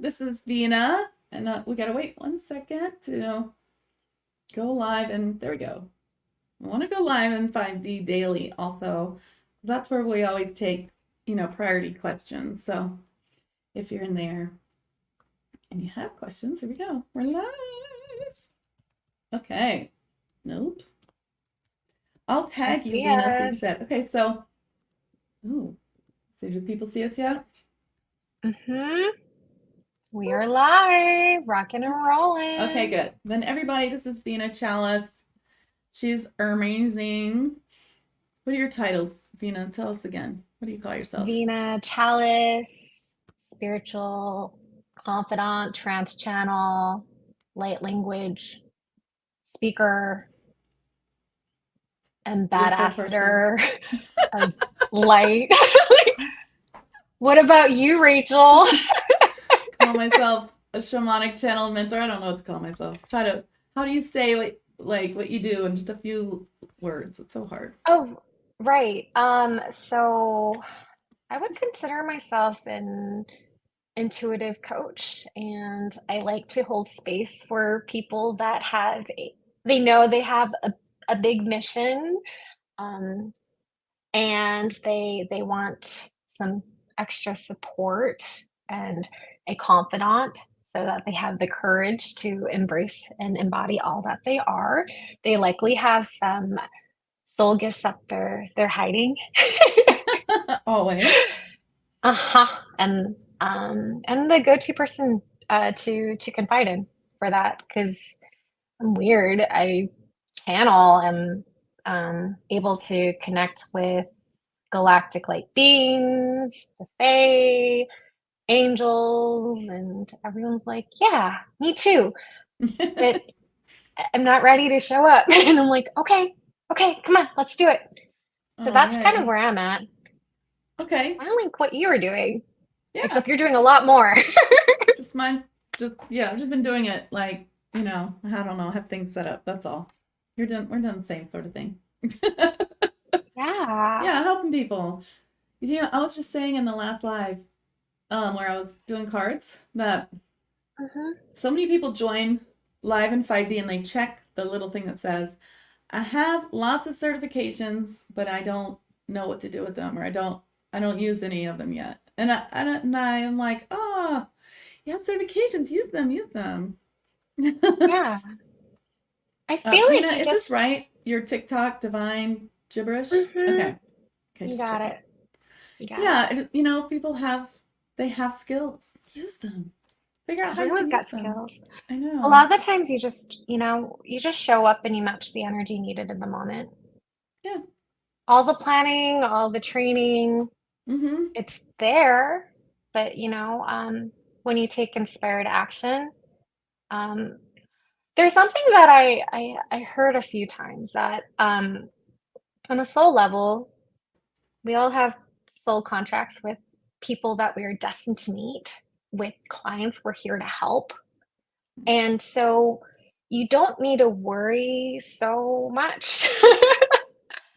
This is Vina, and we gotta wait 1 second to go live. And there we go. I want to go live in 5D daily also. That's where we always take, priority questions. So if you're in there and you have questions, here we go. We're live. Okay. Nope. I'll tag you, Vina, so you said. Okay, so, ooh, so do people see us yet? We are live, rocking and rolling. Okay, good. Then everybody, this is Vina Chalice. She's amazing. What are your titles, Vina? Tell us again. What do you call yourself? Vina Chalice, spiritual confidant, trance channel, light language speaker, ambassador of light. What about you, Rachel? Call myself a shamanic channel mentor. I don't know what to call myself. How do you say what you do in just a few words? It's so hard. Oh, right. So I would consider myself an intuitive coach, and I like to hold space for people that they know they have a big mission, um, and they want some extra support and a confidant so that they have the courage to embrace and embody all that they are. They likely have some soul gifts that they're hiding. Always. Uh-huh. And I'm the go-to person to confide in for that because I'm weird. I channel and able to connect with galactic light beings, the Fae, angels, and everyone's like, yeah, me too. But I'm not ready to show up. And I'm like, okay, come on, let's do it. So Oh, that's kind of yay. where I'm at. Okay. I don't like what you were doing, Yeah. except you're doing a lot more. Just mine. I've just been doing it I don't know, have things set up. That's all. We're doing the same sort of thing. Yeah. Yeah, helping people. I was just saying in the last live, where I was doing cards, that Hmm. so many people join live in 5D and they check the little thing that says, I have lots of certifications, but I don't know what to do with them, or I don't use any of them yet. And I am like, oh, you have certifications, use them. Yeah. I feel Vina, like you is this just, right? Your TikTok divine gibberish? hmm Okay. Okay, you just got checking. it. You got it. Yeah, people they have skills. Use them. Figure out how you Everyone's can use got them. skills. I A lot know. of the times you just show up and you match the energy needed in the moment. Yeah. All the planning, all the training, Mm-hmm. it's there, but when you take inspired action, um, there's something that I heard a few times that on a soul level, we all have soul contracts with people that we are destined to meet, with clients we're here to help. And so you don't need to worry so much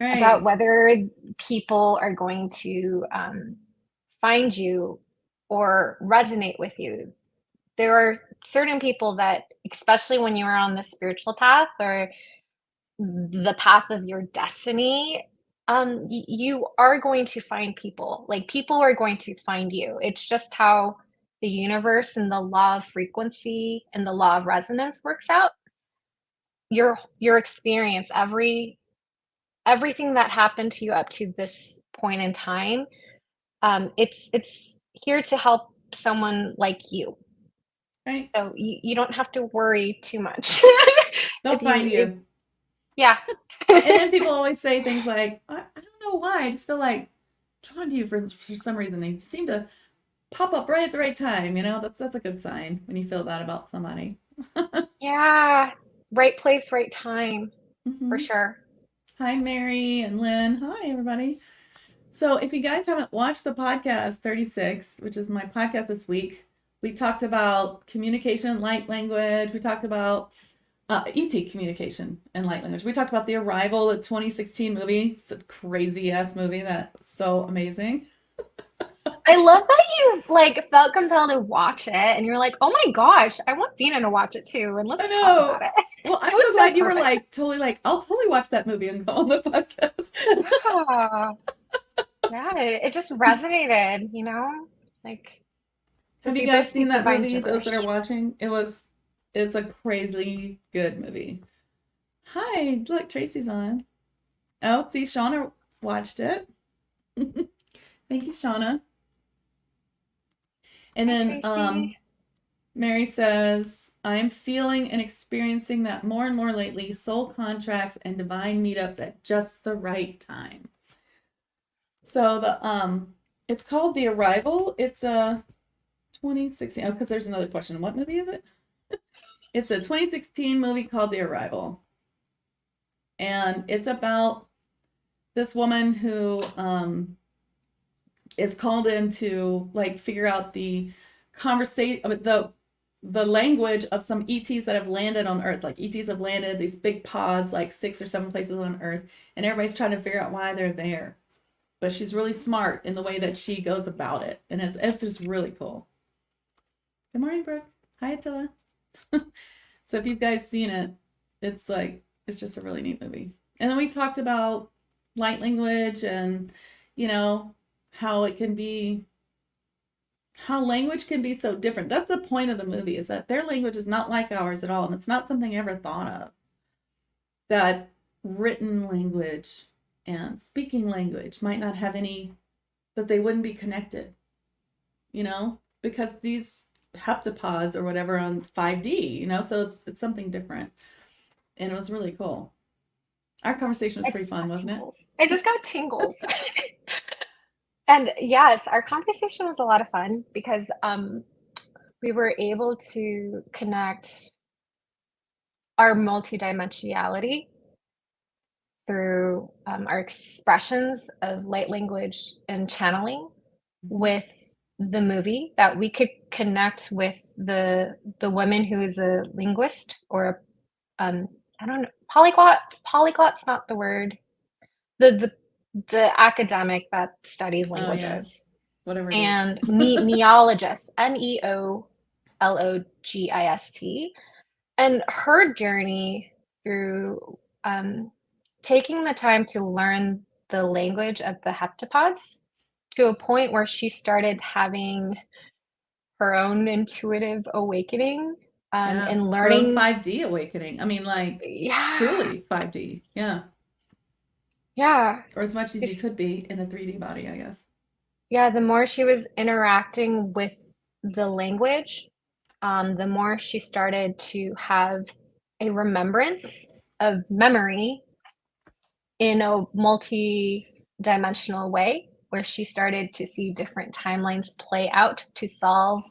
about Right. whether people are going to find you or resonate with you. There are certain people that, especially when you're on the spiritual path or the path of your destiny, you are going to find people. Like people are going to find you. It's just how the universe and the law of frequency and the law of resonance works out. Your experience, everything that happened to you up to this point in time, it's here to help someone like you. Right. So you don't have to worry too much. They'll find If you. yeah. And then people always say things like, I don't know why. I just feel like drawn to you for some reason. They seem to pop up right at the right time. That's a good sign when you feel that about somebody. Yeah, right place, right time, for Hmm. sure. Hi, Mary and Lynn. Hi, everybody. So, if you guys haven't watched the podcast 36, which is my podcast this week, we talked about communication, light language. We talked about ET communication and light language. We talked about The Arrival, a 2016 movie. It's a crazy ass movie that's so amazing. I love that you like felt compelled to watch it and you're like, oh my gosh, I want Vina to watch it too, and I let's talk about know. it. Well, It I'm so was so glad you were perfect. like totally like, I'll totally watch that movie and go on the podcast. Yeah. Yeah, it just resonated, like Have because you we both guys seen speak that divine movie? Those that are gibberish. watching, it's a crazy good movie. Hi, look, Tracy's on. Oh, see, Shauna watched it. Thank you, Shauna. And Hi, then Tracy. Mary says, I am feeling and experiencing that more and more lately, soul contracts and divine meetups at just the right time. So it's called The Arrival. It's a 2016. Oh, because there's another question. What movie is it? It's a 2016 movie called The Arrival. And it's about this woman who is called in to like figure out the conversation, the language of some ETs that have landed on Earth. Like ETs have landed these big pods, like 6 or 7 places on Earth, and everybody's trying to figure out why they're there. But she's really smart in the way that she goes about it, and it's just really cool. Good morning, Brooke. Hi, Attila. So if you guys seen it, it's like it's just a really neat movie. And then we talked about light language and you know how it can be how language can be so different. That's the point of the movie is that their language is not like ours at all and it's not something I ever thought of. That written language and speaking language might not have any that they wouldn't be connected, because these heptapods or whatever on 5D, so it's something different. And it was really cool. Our conversation was I pretty just fun, got wasn't it? tingles. I just got tingles. And yes, our conversation was a lot of fun because we were able to connect our multidimensionality through our expressions of light language and channeling Mm-hmm. with the movie, that we could connect with the woman who is a linguist or I don't know, polyglot's not the word, the the academic that studies Oh yeah, languages, whatever it is. and neologist, neologist, and her journey through um, taking the time to learn the language of the heptapods to a point where she started having her own intuitive awakening, Yeah, and her own learning. 5D awakening. I mean, like Yeah, truly 5D. Yeah, yeah. or as much as you She's, could be in a 3D body, I guess. yeah, the more she was interacting with the language, the more she started to have a remembrance of memory in a multi-dimensional way, where she started to see different timelines play out to solve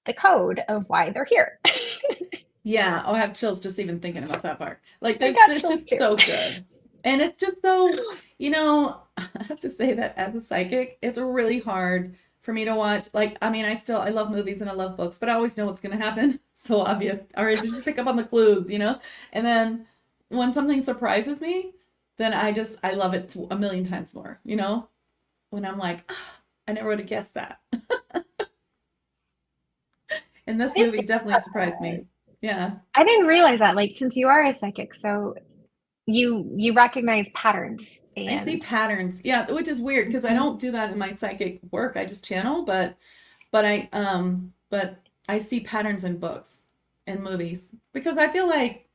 the code of why they're here. Yeah, I have chills just even thinking about that part. Like, I there's got it's chills just too. so good, and it's just so I have to say that as a psychic, it's really hard for me to watch. Like, I mean, I love movies and I love books, but I always know what's gonna happen. So obvious, or just pick up on the clues. And then when something surprises me, then I love it a million times more. When I'm like, ah, I never would have guessed that. And I this didn't movie think definitely about surprised that. me. Yeah. I didn't realize that. Like, since you are a psychic, so you recognize patterns I see and patterns. Yeah, which is weird because I Mhm. don't do that in my psychic work. I just channel, but I see patterns in books and movies because I feel like,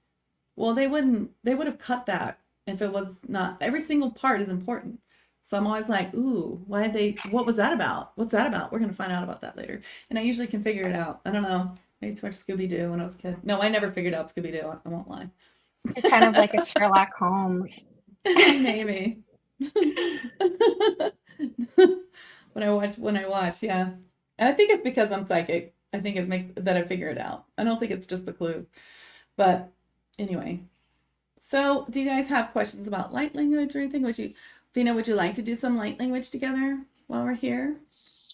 well, they would have cut that if it was not every single part is important. So I'm always like, ooh, what was that about? What's that about? We're gonna find out about that later. And I usually can figure it out. I don't know. Maybe too much Scooby Doo when I was a kid. No, I never figured out Scooby Doo. I won't lie. You're kind of like a Sherlock Holmes. Maybe. When I watch, yeah. And I think it's because I'm psychic. I think it makes that I figure it out. I don't think it's just the clue. But anyway. So do you guys have questions about light language or anything? Vina, would you like to do some light language together while we're here?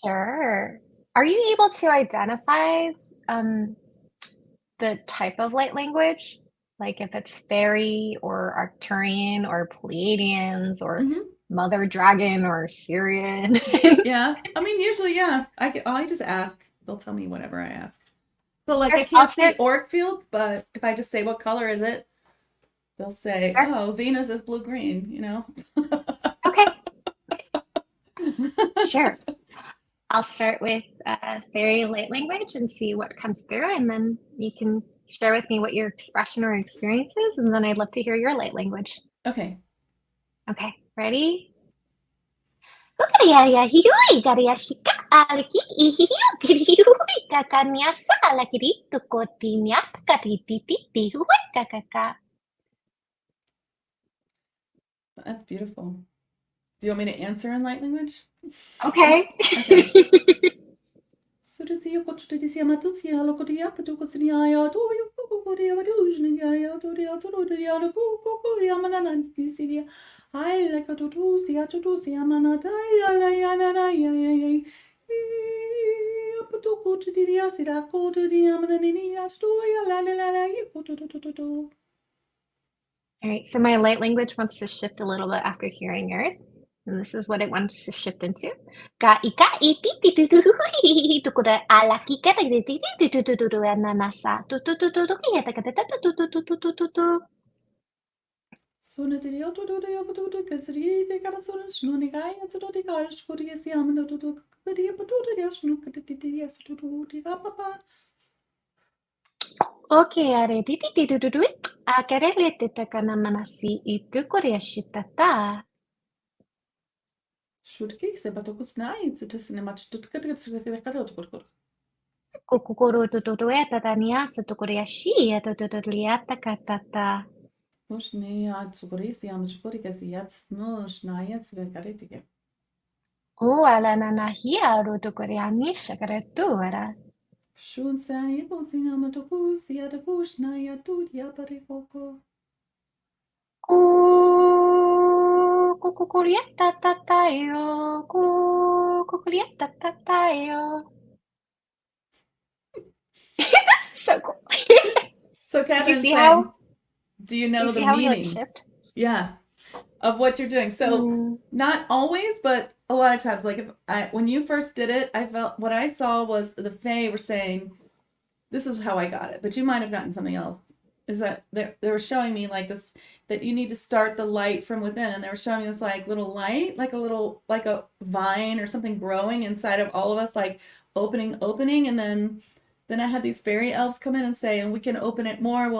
Sure. Are you able to identify um, the type of light language? Like if it's fairy or Arcturian or Pleiadians or Mm-hmm. mother dragon or Syrian. Yeah. I mean, usually, yeah. I just ask. They'll tell me whatever I ask. So like I Sure, I'll can't share. see orc fields, but if I just say what color is it, they'll say, Sure. "Oh, Venus is blue-green," you know? Okay, sure. I'll start with fairy light language and see what comes through, and then you can share with me what your expression or experience is, and then I'd love to hear your light language. Okay. Okay, ready? Kukariya hiui kariya shika aliki ihiu kiriui kakanya sala kiritu kotinya karititi hui kakaka. That's beautiful. Do you want me to answer in light language? Okay. Okay. Sudisia kochudisia matusia lokodia patukosia do you kokodia vadujnia dodia todia no kokodia mananantisia. I like a tutusia tutusia manataya la yana la ya. Patukodia sida kodia manania stoya la la la la. All right, so my light language wants to shift a little bit after hearing yours. And this is what it wants to shift into. Ka ika iti ti tu hui tu kura ala ki ka ti tu ananasa tu ki ta ka ta tu. Sona de yoto do de yoto do kasri de cara sona shnu ni kai at do de kai shku de si am do do kadi pato de shnu kadi de yes do do de papa. Okay, are ti. A kere le te ta kana manasi I tu kore shitata. Shutki se pato kus nai to sine mach to kadi se de cara to kor. Kokoro tu e ta tania sa tu kore shi tu liata katata. Push ne at so kore si am shku de si at no shnai at de cara de. O ala nanahia ro tu kore anisha kare tu ara. Shun sani bo si am to kus ya de kus nai at tu ya pare koko. Ku kukurieta tatayo. Kukurieta tatayo. So cool. So Did you Catherine's see how? saying, do you Do you know the see how we like meaning? shift? Yeah. Of what you're doing. So Mm. not always, but a lot of times, like if when you first did it, I felt what I saw was the Fae were saying, this is how I got it, but you might have gotten something else. Is that they were showing me like this, that you need to start the light from within, and they were showing us like little light, like a little, like a vine or something growing inside of all of us, like opening, and then I had these fairy elves come in and say, and we can open it more,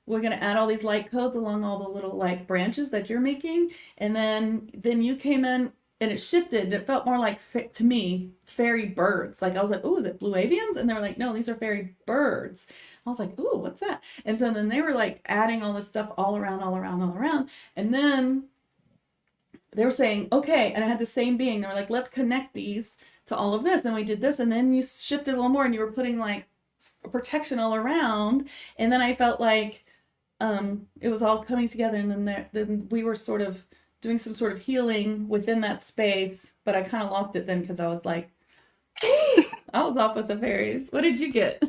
we're going to add all these light codes along all the little like branches that you're making, and then you came in and it shifted. It felt more like to me fairy birds. Like I was like, oh, is it blue avians? And they were like, no, these are fairy birds. I was like, oh, what's that? And so then they were like adding all this stuff all around, and then they were saying, okay, and I had the same being. They were like, let's connect these to all of this, and we did this, and then you shifted a little more, and you were putting like protection all around, and then I felt like it was all coming together, and then we were sort of doing some sort of healing within that space, but I kind of lost it then because I was like, I was off with the fairies. What did you get?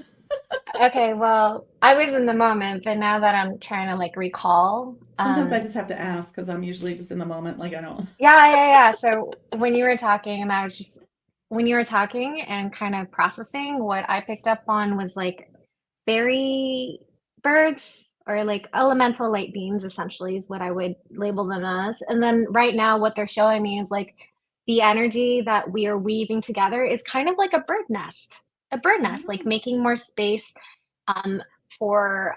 Okay, well, I was in the moment, but now that I'm trying to like recall, Sometimes I just have to ask because I'm usually just in the moment, like I don't. yeah. So when you were talking, and when you were talking and kind of processing, what I picked up on was like fairy birds or like elemental light beings, essentially, is what I would label them as. And then right now, what they're showing me is like the energy that we are weaving together is kind of like a bird nest, like Oh, making more space um, for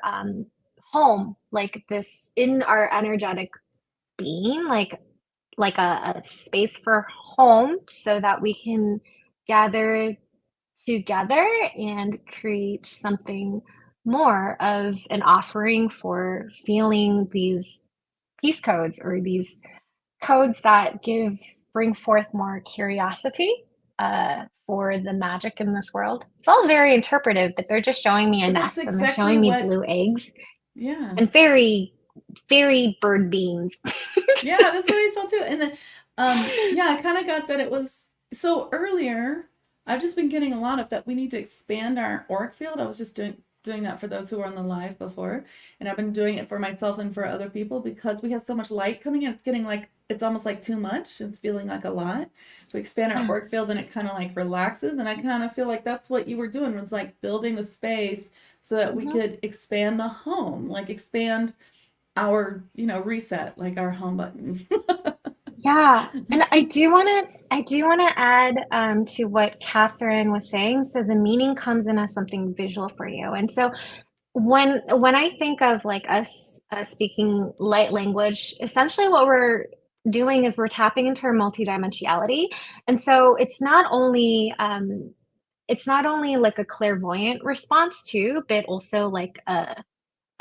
home, like this in our energetic being, like a space for home so that we can gather together and create something more of an offering for feeling these peace codes or these codes that bring forth more curiosity for the magic in this world. It's all very interpretive, but they're just showing me a but that's nest and they're exactly showing me what. blue eggs Yeah, and fairy bird beings. yeah, that's what I saw too. And then, yeah, I kind of got that it was so earlier. I've just been getting a lot of that. We need to expand our auric field. I was just doing that for those who were on the live before, and I've been doing it for myself and for other people because we have so much light coming in. It's getting like it's almost like too much. It's feeling like a lot. If we expand our Yeah. auric field, then it kind of like relaxes. And I kind of feel like that's what you were doing, was like building the space so that we Mhm. could expand the home, like expand our, reset, like our home button. Yeah, and I do want to add to what Catherine was saying. So the meaning comes in as something visual for you, and so when I think of like us speaking light language, essentially what we're doing is we're tapping into our multidimensionality, and so it's not only like a clairvoyant response too, but also like a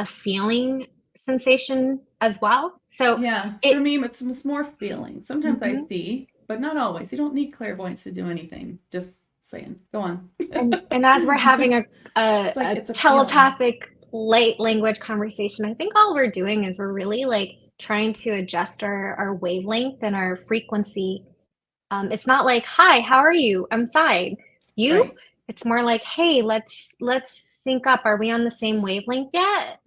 feeling sensation as well. So Yeah, it. for me, it's more feeling. Sometimes I Mhm. see, but not always. You don't need clairvoyance to do anything. Just saying. Go on. And as we're having a, It's like a it's a feeling. telepathic light language conversation, I think all we're doing is we're really like trying to adjust our wavelength and our frequency. It's not like, hi, how are you? I'm fine. You? Right. It's more like, hey, let's sync up. Are we on the same wavelength yet?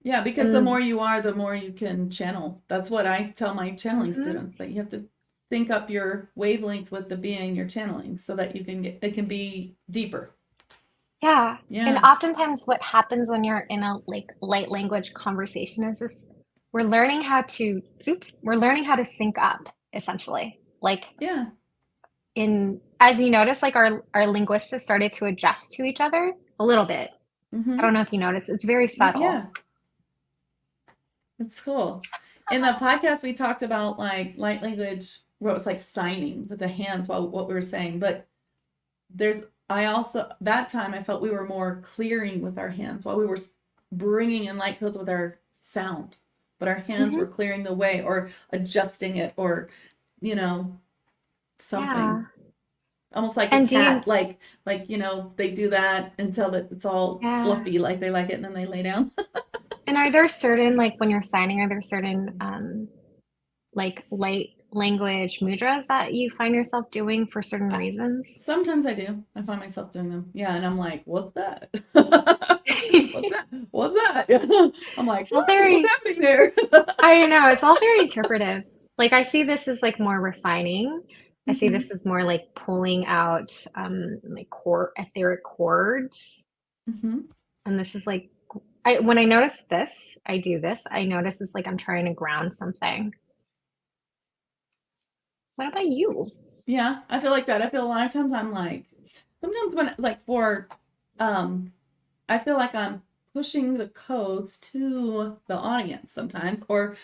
Yeah, because the And more you are, the more you can channel. That's what I tell my channeling mhm, students, that you have to sync up your wavelength with the being you're channeling so that you can get it can be deeper. yeah. And Yeah. oftentimes what happens when you're in a like light language conversation is just we're learning how to sync up essentially. Like Yeah. in as you notice, like our linguists have started to adjust to each other a little bit. I Mm-hmm. don't know if you notice, it's very subtle. Yeah. It's cool. In the podcast, we talked about like light language, where it was like signing with the hands while what we were saying. But I also, that time I felt we were more clearing with our hands while we were bringing in light fields with our sound. But our hands Hmm. were clearing the way or adjusting it or, you know, Yeah. something. Almost like a And do you, cat, they do that until it's all yeah. fluffy, like they like it, and then they lay down. And are there certain, like when you're signing, are there certain like light language mudras that you find yourself doing for certain reasons? Sometimes I do. I find myself doing them. Yeah, and I'm like, what's that? What's that? What's that? I'm like, It's all what's very, happening there? I know, it's all very interpretive. Like I see this as like more refining. I see Hmm. this as more like pulling out like etheric chords. Hmm. And this is like when I notice this, I do this. I notice it's like I'm trying to ground something. What about you? Yeah, I feel like that. I feel a lot of times I'm like, sometimes when like for, um, I feel like I'm pushing the codes to the audience sometimes, or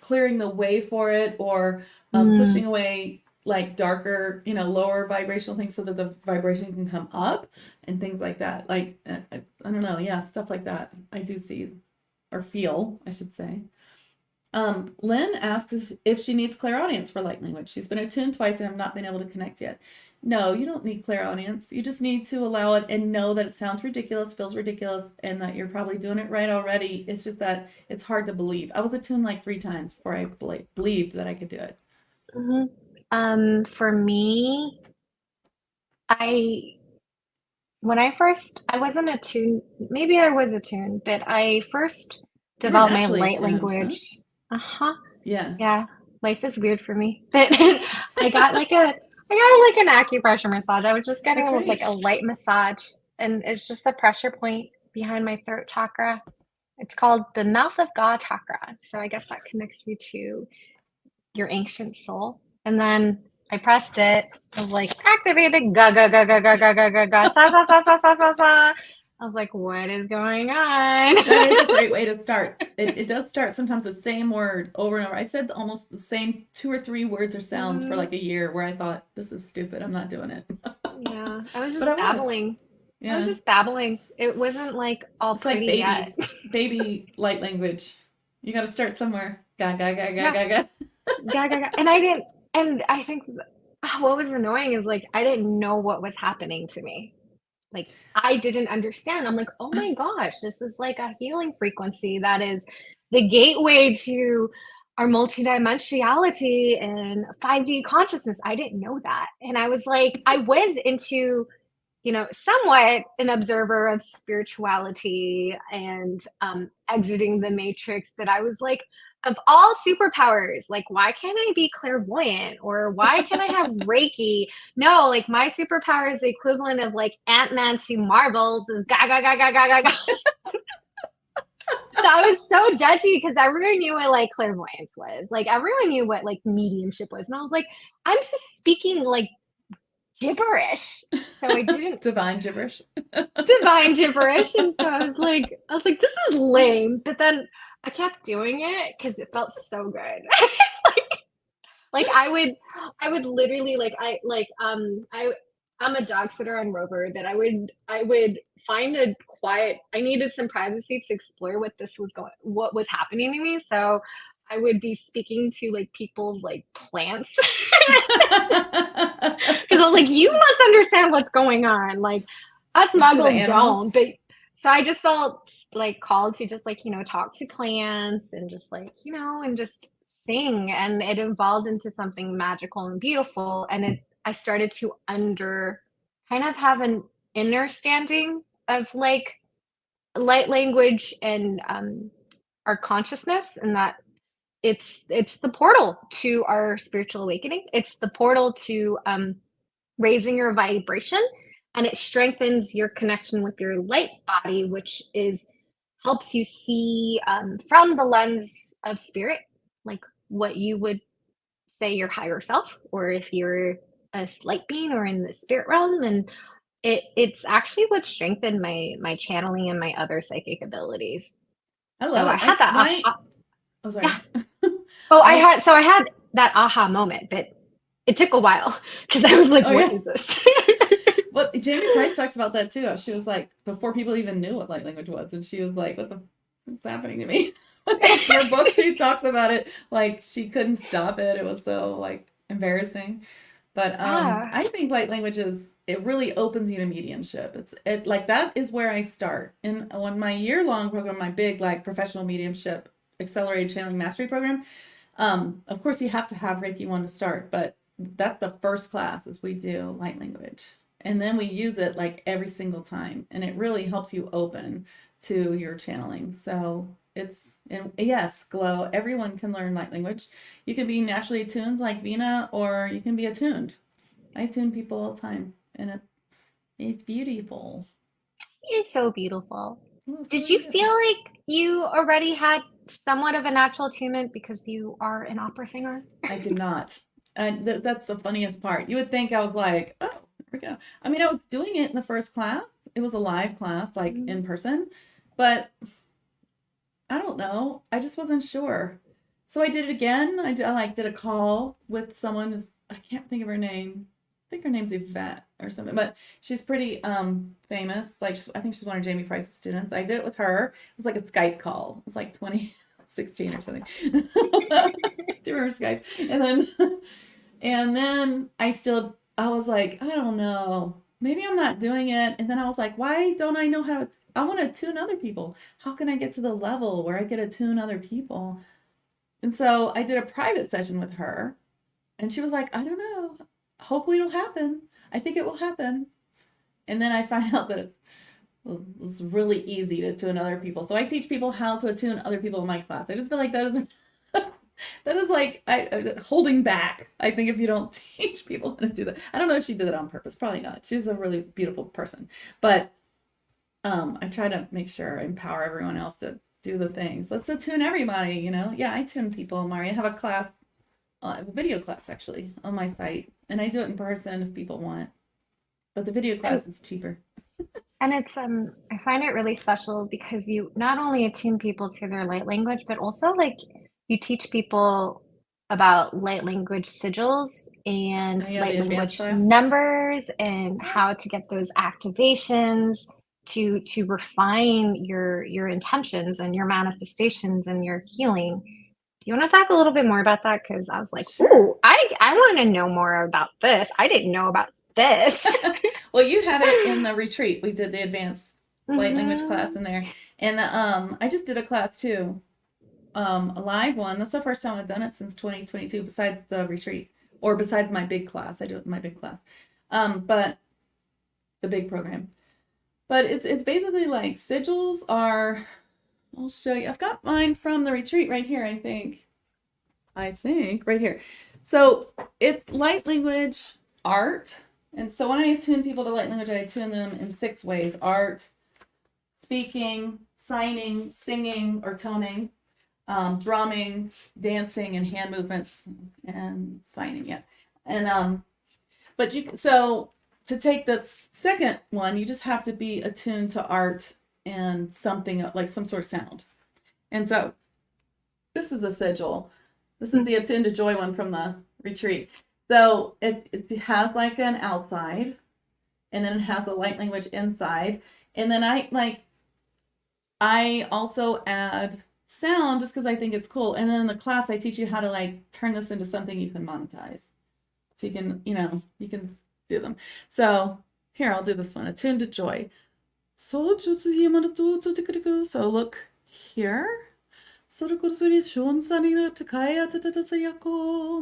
clearing the way for it, or Mm, pushing away like darker, lower vibrational things so that the vibration can come up and things like that. Like I don't know, yeah, stuff like that. I do see or feel, I should say. Lynn asks if she needs clairaudience for light language. She's been attuned twice and have not been able to connect yet. No, you don't need clairaudience. You just need to allow it and know that it sounds ridiculous, feels ridiculous, and that you're probably doing it right already. It's just that it's hard to believe. I was attuned like 3 times before I believed that I could do it. mhm. For me, I when I wasn't attuned, maybe I was attuned, but I first You're developed my naturally light attuned, huh? language. Uh-huh. Yeah, Yeah, life is weird for me. But I got like a I got like an acupressure massage. I was just getting that's like right. a light massage, and it's just a pressure point behind my throat chakra. It's called the mouth of God chakra. So I guess that connects you to your ancient soul. And then I pressed it. I was like, activated, ga ga ga ga ga ga ga ga ga, sa sa sa sa sa sa sa. I was like, what is going on? That is a great way to start. It does start sometimes the same word over and over. I said almost the same 2 or 3 words or sounds for Mhm. like a year where I thought, this is stupid. I'm not doing it. Yeah, I was But I just was. babbling. I was Yeah. just babbling. It wasn't like all It's like pretty yet. baby light language. You got to start somewhere. Ga, ga, ga, ga, Yeah, ga, ga. gaga. And I didn't, and I think what was annoying is like I didn't know what was happening to me. Like I didn't understand. I'm like, oh my gosh, this is like a healing frequency that is the gateway to our multidimensionality and 5D consciousness. I didn't know that. And I was like, I was into, somewhat an observer of spirituality and exiting the matrix, but I was like, of all superpowers, like, why can't I be clairvoyant, or why can't I have Reiki? No, like, my superpower is the equivalent of like Ant-Man to Marvels is ga ga ga ga ga ga ga. So I was so judgy because everyone knew what like clairvoyance was. Like everyone knew what like mediumship was. And I was like, I'm just speaking like gibberish. So I didn't Divine gibberish. divine gibberish. And so I was like, this is lame. But then I kept doing it because it felt so good. Like I would literally I'm a dog sitter on Rover, that I would find a quiet, I needed some privacy to explore what was happening to me. So I would be speaking to like people's like plants because I was like, you must understand what's going on. Like us To the muggles don't, animals. but so I just felt like called to just like, talk to plants and just like, and just sing. And it evolved into something magical and beautiful. And I started to kind of have an understanding of like light language and our consciousness, and that it's the portal to our spiritual awakening. It's the portal to raising your vibration, and it strengthens your connection with your light body, which is helps you see from the lens of spirit, like what you would say your higher self, or if you're a light being or in the spirit realm. And it's actually what strengthened my channeling and my other psychic abilities. I love So I it. had that aha. Oh, Yeah. sorry. Oh, I, I had that aha moment, but it took a while because I was like, oh what yeah. is this? Well, Jamie Price talks about that too. She was like, before people even knew what light language was, and she was like, what's happening to me? It's her book. She talks about it like she couldn't stop it. It was so like embarrassing. But Yeah. I think light language it really opens you to mediumship. It like that is where I start. In on my year-long program, my big like professional mediumship accelerated channeling mastery program. Of course you have to have Reiki 1 to start, but that's the first class is we do light language. And then we use it like every single time. And it really helps you open to your channeling. So and yes, glow. Everyone can learn light language. You can be naturally attuned like Vina, or you can be attuned. I tune people all the time, and it's beautiful. It's so beautiful. Oh, it's Did really you good. feel like you already had somewhat of a natural attunement because you are an opera singer? I did not. And that's the funniest part. You would think I was like, oh, there we go. I mean, I was doing it in the first class. It was a live class, like in person, but I don't know. I just wasn't sure. So I did it again. I like did a call with someone I can't think of her name. I think her name's Yvette or something, but she's pretty famous. Like I think she's one of Jamie Price's students. I did it with her. It was like a Skype call. It was like 2016 or something. Do you remember Skype? And then I was like, I don't know. Maybe I'm not doing it. And then I was like, why don't I know how to I want to tune other people. How can I get to the level where I get to tune other people? And so I did a private session with her, and she was like, I don't know. Hopefully it'll happen. I think it will happen. And then I find out that it's really easy to attune other people. So I teach people how to attune other people in my class. I just feel like that is that is like holding back. I think if you don't teach people how to do that, I don't know if she did it on purpose. Probably not. She's a really beautiful person, but I try to make sure I empower everyone else to do the things. Let's attune everybody. Yeah, I tune people. Mari, I have a class, a video class actually on my site, and I do it in person if people want. But the video And class is cheaper. it's I find it really special because you not only attune people to their light language, but also like you teach people about light language sigils and Oh yeah, the light advanced language class. numbers and how to get those activations to refine your intentions and your manifestations and your healing. Do you want to talk a little bit more about that? Because I was like, Sure. ooh, I want to know more about this. I didn't know about this. Well, you had it in the retreat. We did the advanced light language class Hmm. in there, and I just did a class too, a live one. That's the first time I've done it since 2022. Besides the retreat, or besides my big class, I do it in my big class, but the big program. But it's basically like sigils are I'll show you. I've got mine from the retreat right here, I think. Right here. So it's light language art. And so when I attune people to light language, I attune them in 6 ways: art, speaking, signing, singing or toning, drumming, dancing, and hand movements and signing. Yeah. And but so to take the second one, you just have to be attuned to art and something like some sort of sound. And so this is a sigil. This is the Attune to Joy one from the retreat. So it has like an outside, and then it has the light language inside. And then I also add sound just because I think it's cool. And then in the class, I teach you how to like turn this into something you can monetize. So you can, you can do them. So here, I'll do this one. Attune to Joy. So look here.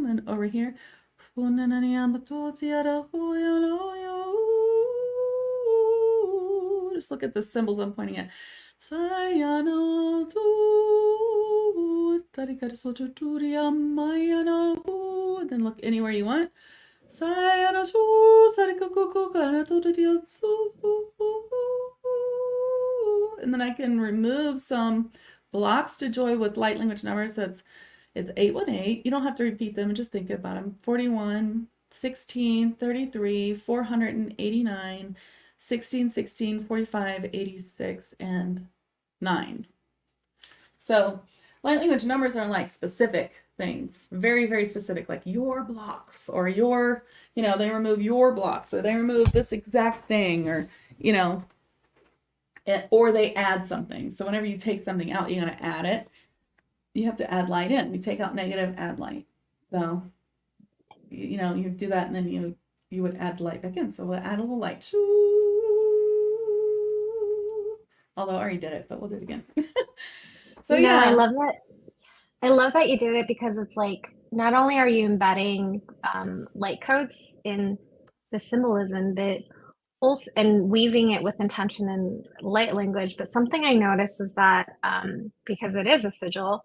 And over here. Just look at the symbols I'm pointing at. And then look anywhere you want. And then I can remove some blocks to joy with light language numbers. So it's 818. You don't have to repeat them, just think about them. 41, 16, 33, 489, 16, 16, 45, 86, and 9. So light language numbers are like specific things, very, very specific, like your blocks or your, they remove your blocks or they remove this exact thing or, or they add something. So whenever you take something out, you're going to add it. You have to add light in. You take out negative, add light. So, you do that and then you would add light back in. So we'll add a little light. Although I already did it, but we'll do it again. So No, I yeah. love that. I love that you did it because it's like not only are you embedding light codes in the symbolism, but also and weaving it with intention and light language. But something I noticed is that because it is a sigil,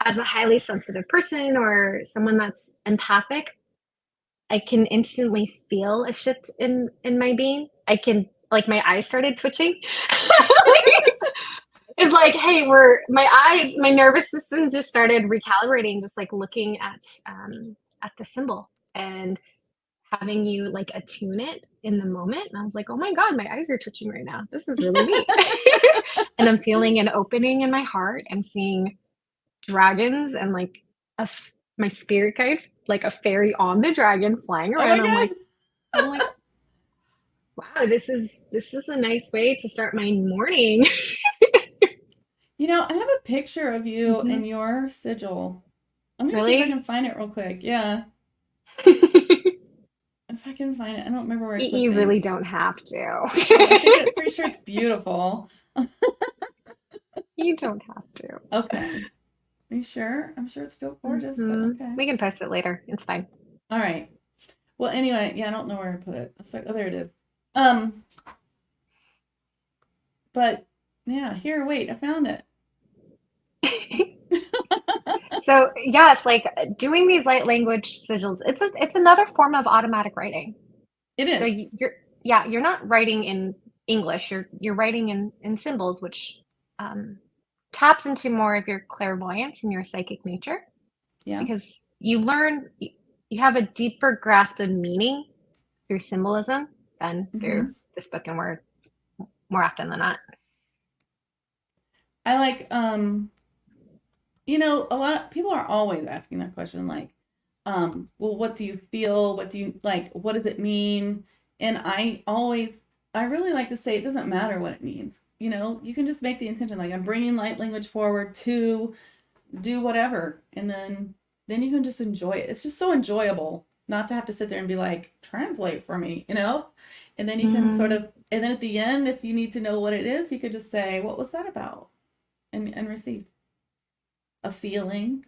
as a highly sensitive person or someone that's empathic, I can instantly feel a shift in my being. I can like my eyes started twitching. It's like, hey, my nervous system just started recalibrating, just like looking at the symbol and having you like attune it in the moment. And I was like, oh my God, my eyes are twitching right now. This is really neat. And I'm feeling an opening in my heart. I'm seeing dragons and like my spirit guide, like a fairy on the dragon flying Oh around. my God. I'm like, wow, this is a nice way to start my morning. I have a picture of you Mhm. and your sigil. I'm gonna see if I Really? can find it real quick. Yeah, if I can find it. I don't remember where I put You really things. don't have Oh, I think to. pretty sure it's beautiful. You don't have to. Okay. Are you sure? I'm sure it's still gorgeous, but Hmm. okay. We can post it later. It's fine. All right. Well, anyway, yeah, I don't know where I put it. Oh, there it is. Um, but yeah, here, wait, I found it. So yes, like doing these light language sigils, it's another form of automatic writing. It So is. you're not writing in English. You're writing in symbols, which um, taps into more of your clairvoyance and your psychic nature Yeah. because you have a deeper grasp of meaning through symbolism than through Hmm. the spoken word more often than not. I like a lot of people are always asking that question, like, well, what do you feel? What do you like? What does it mean? And I really like to say it doesn't matter what it means. You can just make the intention, like, I'm bringing light language forward to do whatever. And then you can just enjoy it. It's just so enjoyable not to have to sit there and be like, translate for me. And then you can sort Mm, of, and then at the end, if you need to know what it is, you could just say, what was that about? And receive a feeling.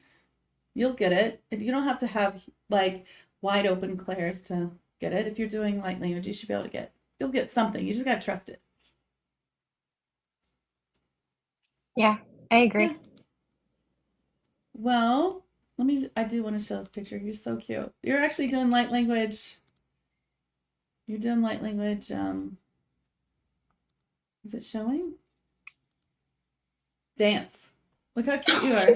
You'll get it. And you don't have to have like wide open clairs to get it. If you're doing light language, you should be able to you'll get something. You just got to trust it. yeah. I Yeah. agree. Well, I do want to show this picture. You're so cute. You're actually doing light language. You're doing light language. Is it showing? Dance. Look how cute you are.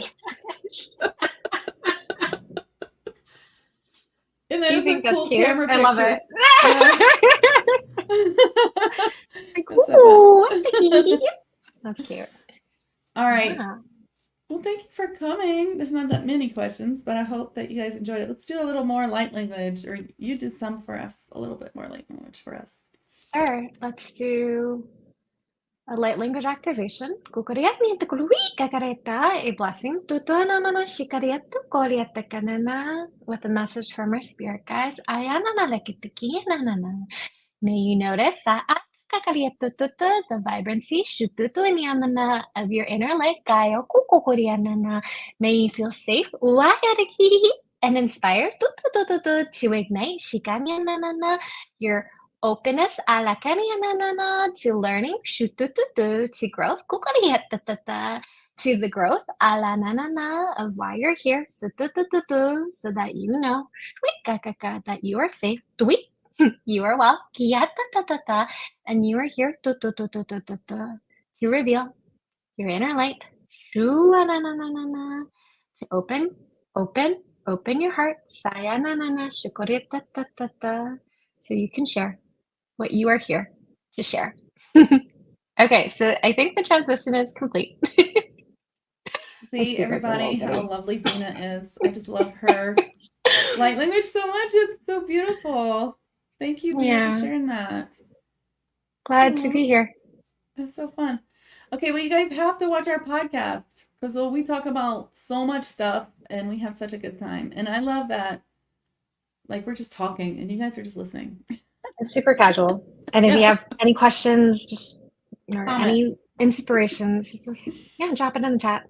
And You there's a think that's cool cute? camera I love it. picture. Yeah. Like, That's so fun. ooh, that's cute. All right. Yeah. Well, thank you for coming. There's not that many questions, but I hope that you guys enjoyed it. Let's do a little more light language, or you do some for us, a little bit more light language for us. Sure. Let's do a light language activation. Kukuriat ni tukului kakareta a blessing. Tutuna mana shikariatu koliata kanana with a message from our spirit guides. Ayana na lekitiki na na na. May you notice the vibrancy of your inner light Gaia. May you feel safe and inspired to ignite your openness to learning to growth to the growth of why you're here so that you know that you are safe. You are well. And you are here to reveal your inner light. To open your heart. So you can share what you are here to share. Okay, so I think the transition is complete. My See, speakers are a little everybody, how giddy. lovely Vina is. I just love her light language so much. It's so beautiful. Thank you, Vina, for Yeah, sharing that. glad to Oh, be here. it's so fun. Okay, well, you guys have to watch our podcast because we talk about so much stuff and we have such a good time. And I love that, like, we're just talking and you guys are just listening. It's super casual. And if you Yeah, have any questions, just or comment. any inspirations, just yeah, drop it in the chat.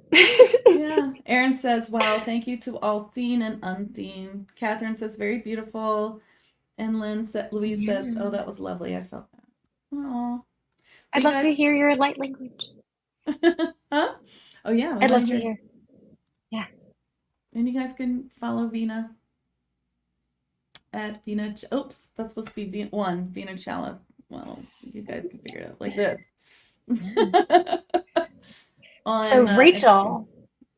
Yeah. Erin says, wow, thank you to all seen and unseen. Catherine says, very beautiful. And Louise says, oh, Yeah. that was lovely. I felt that. Oh, well, I'd you love to guys, hear your light language. huh? Oh, yeah, we I'd want love to to hear. hear. Yeah. And you guys can follow Vina at Vina. Oops, that's supposed to be Vina Chalice. Well, you guys can figure it out like this. Yeah. So On Instagram. Rachel,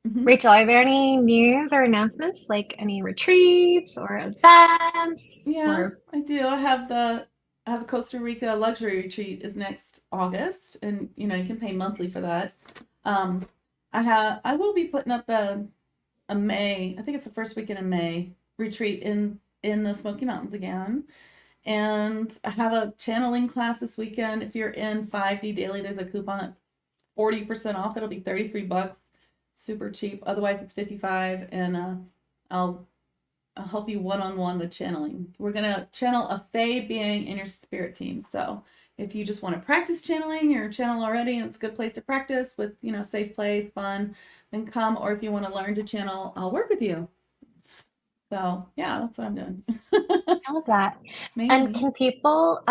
Hmm. Rachel, are there any news or announcements, like any retreats or events Yeah, or I do. I have a Costa Rica luxury retreat is next August, and you can pay monthly for that. Um, I will be putting up a May, I think it's the first weekend in May retreat in the Smoky Mountains again. And I have a channeling class this weekend. If you're in 5D daily, there's a coupon at 40% off. It'll be $33. Super cheap. Otherwise it's 55, and I'll I'll help you one on one with channeling. We're gonna channel a Fae being in your spirit team. So if you just want to practice channeling, you're a channel already, and it's a good place to practice with safe place, fun, then come. Or if you want to learn to channel, I'll work with you. So yeah, that's what I'm doing. I love that. And Mainly, can people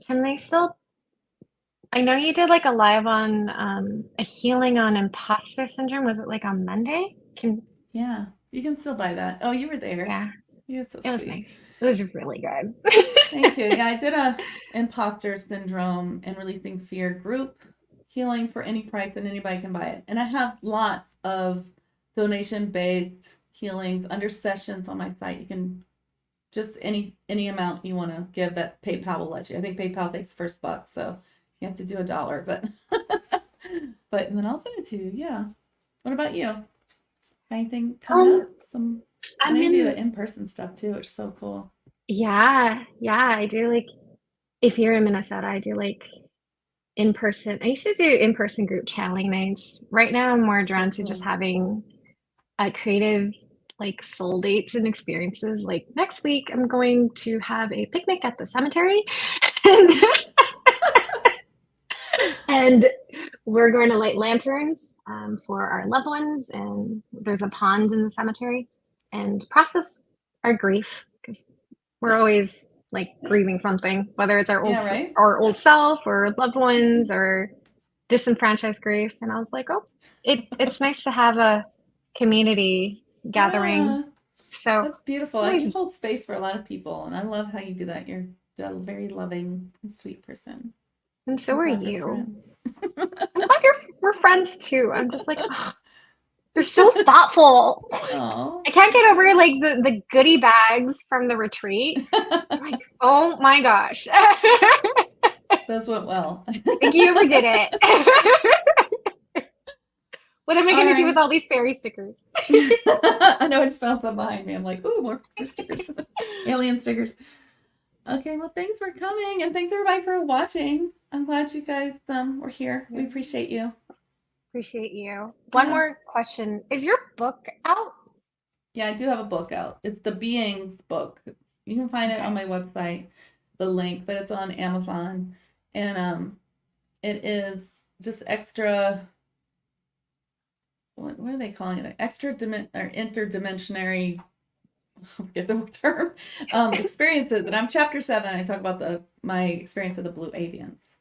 can they still I know you did like a live on a healing on imposter syndrome. Was it like on Monday? Can yeah. You can still buy that. Oh, you were there. yeah, You're so it was sweet. nice. It was really good. Thank you. Yeah, I did a imposter syndrome and releasing fear group healing for any price and anybody can buy it. And I have lots of donation based healings under sessions on my site. You can just any amount you want to give that PayPal will let you. I think PayPal takes the first buck, so you have to do $1, but and then I'll send it to you. Yeah. What about you? Anything coming Um, up? I know I'm you do the in in-person stuff too, which is so cool. yeah, I do like if you're in Minnesota, I do like in person. I used to do in person group channeling nights. Right now, I'm more So drawn to just cool. having a creative like soul dates and experiences. Like next week, I'm going to have a picnic at the cemetery, and and we're going to light lanterns for our loved ones. And there's a pond in the cemetery, and process our grief because we're always like grieving something, whether it's Yeah, right? our old self or loved ones or disenfranchised grief, and I was like, oh, it's nice to have a community gathering. Yeah, So that's beautiful. You always, hold space for a lot of people, and I love how you do that. You're a very loving and sweet person. and so I'm are glad we're you. friends. I'm glad we're friends too. I'm just like, oh, you're so thoughtful. Oh, I can't get over like the goodie bags from the retreat. Like, oh my gosh. those went well. Like you ever did it. What am I All gonna do with right. all these fairy stickers? I know I just found some behind me. I'm like, ooh, more stickers, alien stickers. Okay, well, thanks for coming, and thanks everybody for watching. I'm glad you guys were here. We appreciate you. Appreciate you. One Yeah. more question. Is your book out? Yeah, I do have a book out. It's the Beings book. You can find it on Okay. my website, the link, but it's on Amazon. And it is just extra, what are they calling it? Extra or interdimensionary, get the term, experiences. And I'm chapter 7. I talk about my experience with the blue avians.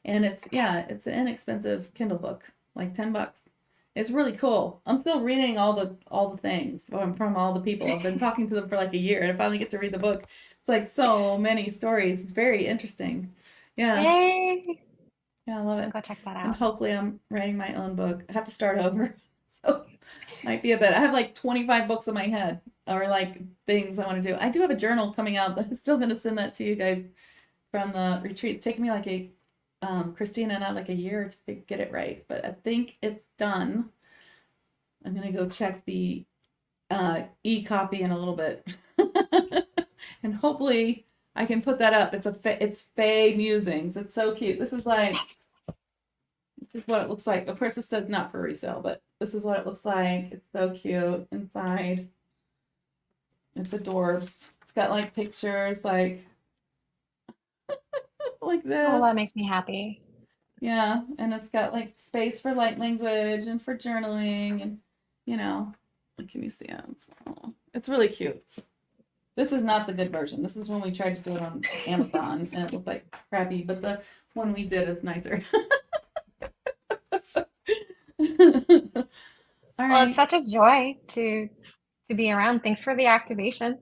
And it's an inexpensive Kindle book, like $10. It's really cool. I'm still reading all the things from all the people. I've been talking to them for like a year, and I finally get to read the book. It's like so many stories. It's very interesting. Yeah, Yay. yeah, I love I'll it. go check that And out. hopefully, I'm writing my own book. I have to start over, so might be a bit. I have like 25 books in my head, or like things I want to do. I do have a journal coming out. I'm still going to send that to you guys from the retreat. It's taken me like Christina and I like a year to get it right, but I think it's done. I'm gonna go check the e-copy in a little bit, and hopefully I can put that up. It's Fae Musings. It's so cute. Yes. This is what it looks like. Of course, it says not for resale, but this is what it looks like. It's so cute inside. It's adorbs. It's got like pictures like Oh, this. that makes me happy. Yeah, and it's got like space for light language and for journaling, and you know, can you see it? It's really cute. This is not the good version. This is when we tried to do it on Amazon and it looked like crappy, but the one we did is nicer. All Well, it's right. such a joy to be around. Thanks for the activation.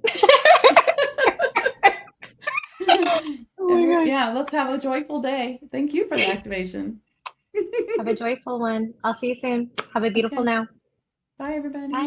Oh my gosh. Yeah, let's have a joyful day. Thank you for the activation. Have a joyful one. I'll see you soon. Have a beautiful Okay. now. Bye, everybody. Bye.